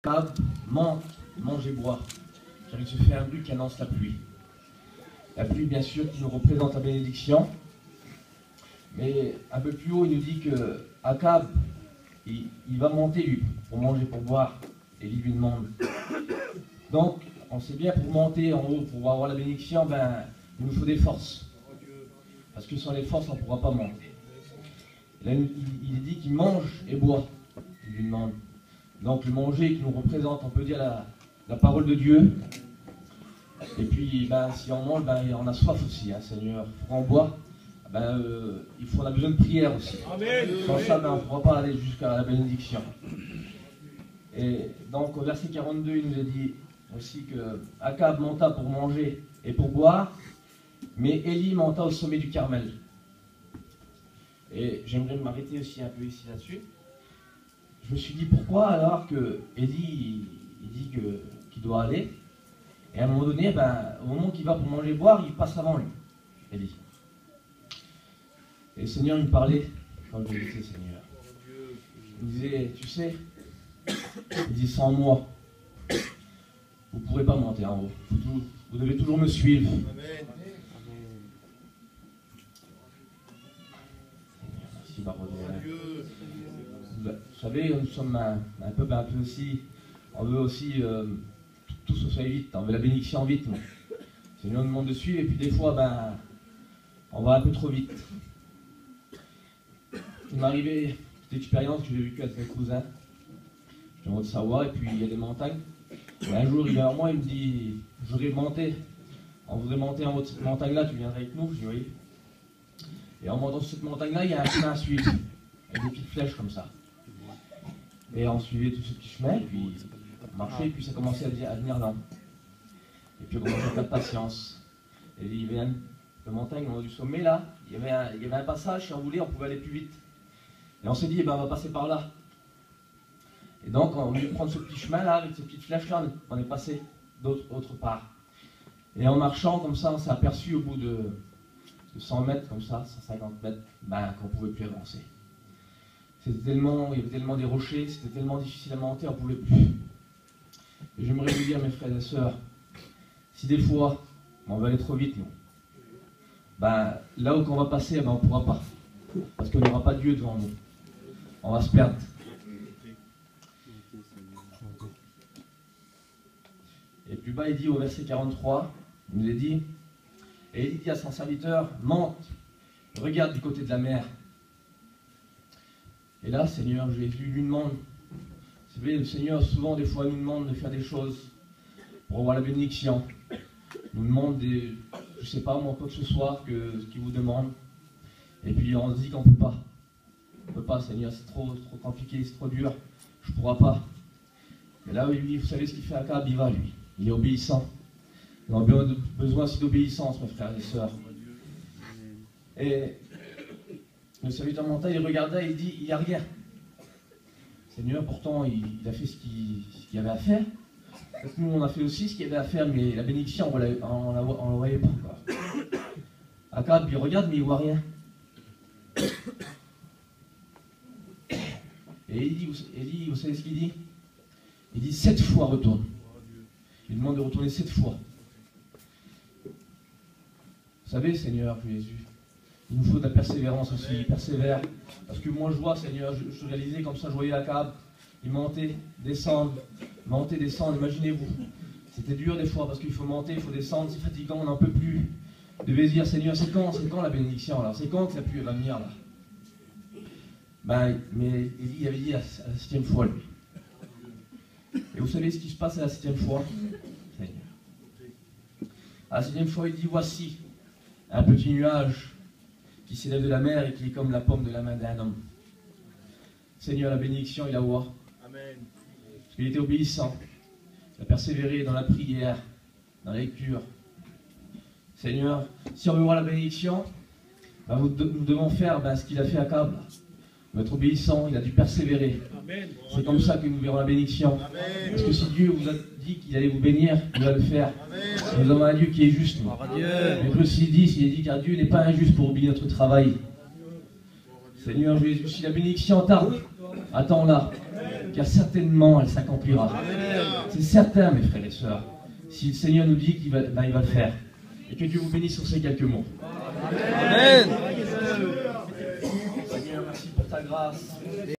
Akab monte, mange et boit, car il se fait un bruit qui annonce la pluie. La pluie, bien sûr, qui nous représente la bénédiction. Mais un peu plus haut, il nous dit que Akab, il va monter lui, pour manger, pour boire. Et lui demande. Donc, on sait bien, pour monter en haut, pour avoir la bénédiction, ben, il nous faut des forces. Parce que sans les forces, on ne pourra pas monter. Là, il dit qu'il mange et boit. Il lui demande. Donc, le manger qui nous représente, on peut dire la parole de Dieu. Et puis, ben, si on mange, ben, on a soif aussi, hein, Seigneur. Pour qu'on boit, ben, on a besoin de prière aussi. Amen. Sans ça, ben, on ne pourra pas aller jusqu'à la bénédiction. Et donc, au verset 42, il nous a dit aussi que Akab monta pour manger et pour boire, mais Élie monta au sommet du Carmel. Et j'aimerais m'arrêter aussi un peu ici là-dessus. Je me suis dit pourquoi alors que Élie il dit qu'il doit aller, et à un moment donné, ben, au moment qu'il va pour manger et boire, il passe avant lui, Élie. Et le Seigneur me parlait quand je l'étais, Seigneur. Il me disait, tu sais, il dit sans moi, vous ne pourrez pas monter en haut. Vous devez toujours me suivre. Amen. Merci, vous savez, nous sommes un peuple un peu aussi, on veut aussi tout se fait vite, on veut la bénédiction vite. Seigneur nous demande de suivre et puis des fois, ben, on va un peu trop vite. Il m'est arrivé cette expérience que j'ai vécue avec mes cousins. Je suis en Haute-Savoie et puis il y a des montagnes. Et un jour, il vient vers moi, il me dit, je voudrais monter. On voudrait monter en haut de cette montagne-là, tu viendrais avec nous? Je dis oui. Et en montant sur cette montagne-là, il y a un chemin à suivre, avec des petites flèches comme ça. Et on suivait tout ce petit chemin, et puis on marchait, et puis ça commençait à devenir lent. Et puis on commençait à perdre patience. Et il y avait une montagne au haut du sommet, là, il y avait un passage, si on voulait, on pouvait aller plus vite. Et on s'est dit, eh ben, on va passer par là. Et donc, au lieu de prendre ce petit chemin-là, avec ces petites flèches-là, on est passé d'autre part. Et en marchant comme ça, on s'est aperçu au bout de 100 mètres, comme ça, 150 mètres, ben, qu'on ne pouvait plus avancer. Il y avait tellement des rochers, c'était tellement difficile à monter, on ne pouvait plus. Et j'aimerais vous dire, mes frères et sœurs, si des fois, on va aller trop vite, nous, ben, là où on va passer, ben, on ne pourra pas. Parce qu'il n'y aura pas Dieu devant nous. On va se perdre. Et plus bas, il dit au verset 43, il nous dit, et il dit à son serviteur, monte, regarde du côté de la mer. Et là, Seigneur Jésus lui demande, vous savez, le Seigneur souvent des fois nous demande de faire des choses pour avoir la bénédiction. Il nous demande je ne sais pas moi, quoi que ce soit, ce qu'il vous demande. Et puis on se dit qu'on ne peut pas. On ne peut pas, Seigneur, c'est trop compliqué, c'est trop dur, je ne pourrai pas. Mais là, lui, vous savez ce qu'il fait Akab, il va lui. Il est obéissant. On a besoin aussi d'obéissance, mes frères et sœurs. Et le serviteur monta, il regardait, il dit, il n'y a rien. Seigneur, pourtant, il a fait ce qu'il avait à faire. Nous, on a fait aussi ce qu'il y avait à faire, mais la bénédiction, on ne la voyait pas. Akab, il regarde, mais il ne voit rien. Et il dit, vous savez ce qu'il dit? Il dit 7 fois retourne. Il demande de retourner 7 fois. Vous savez, Seigneur Jésus, il nous faut de la persévérance aussi. Il persévère. Parce que moi, je vois, Seigneur, je réalisais comme ça, je voyais Akab. Il montait, descendre, monter, descendre. Imaginez-vous. C'était dur des fois parce qu'il faut monter, il faut descendre. C'est fatigant, on n'en peut plus. Il devait se dire, Seigneur, c'est quand la bénédiction là? C'est quand que la pluie va venir là? Ben, mais il avait dit à la 7e fois, lui. Et vous savez ce qui se passe à la 7e fois? Seigneur. À la 7e fois, il dit, voici un petit nuage qui s'élève de la mer et qui est comme la paume de la main d'un homme. Seigneur, la bénédiction, il la voit. Amen. Parce qu'il était obéissant. Il a persévéré dans la prière, dans la lecture. Seigneur, si on veut voir la bénédiction, ben nous devons faire ce qu'il a fait à Akab. Être obéissant, il a dû persévérer. C'est comme ça que nous verrons la bénédiction. Amen. Parce que si Dieu vous a dit qu'il allait vous bénir, il va le faire. Amen. Nous avons un Dieu qui est juste. Hébreux 6:10, il est dit car Dieu n'est pas injuste pour oublier notre travail. Seigneur Jésus, si la bénédiction tarde, attends-la. car certainement elle s'accomplira. C'est certain, mes frères et sœurs. Si le Seigneur nous dit qu'il va, il va le faire. Et que Dieu vous bénisse sur ces quelques mots. Amen. Seigneur, merci pour ta grâce.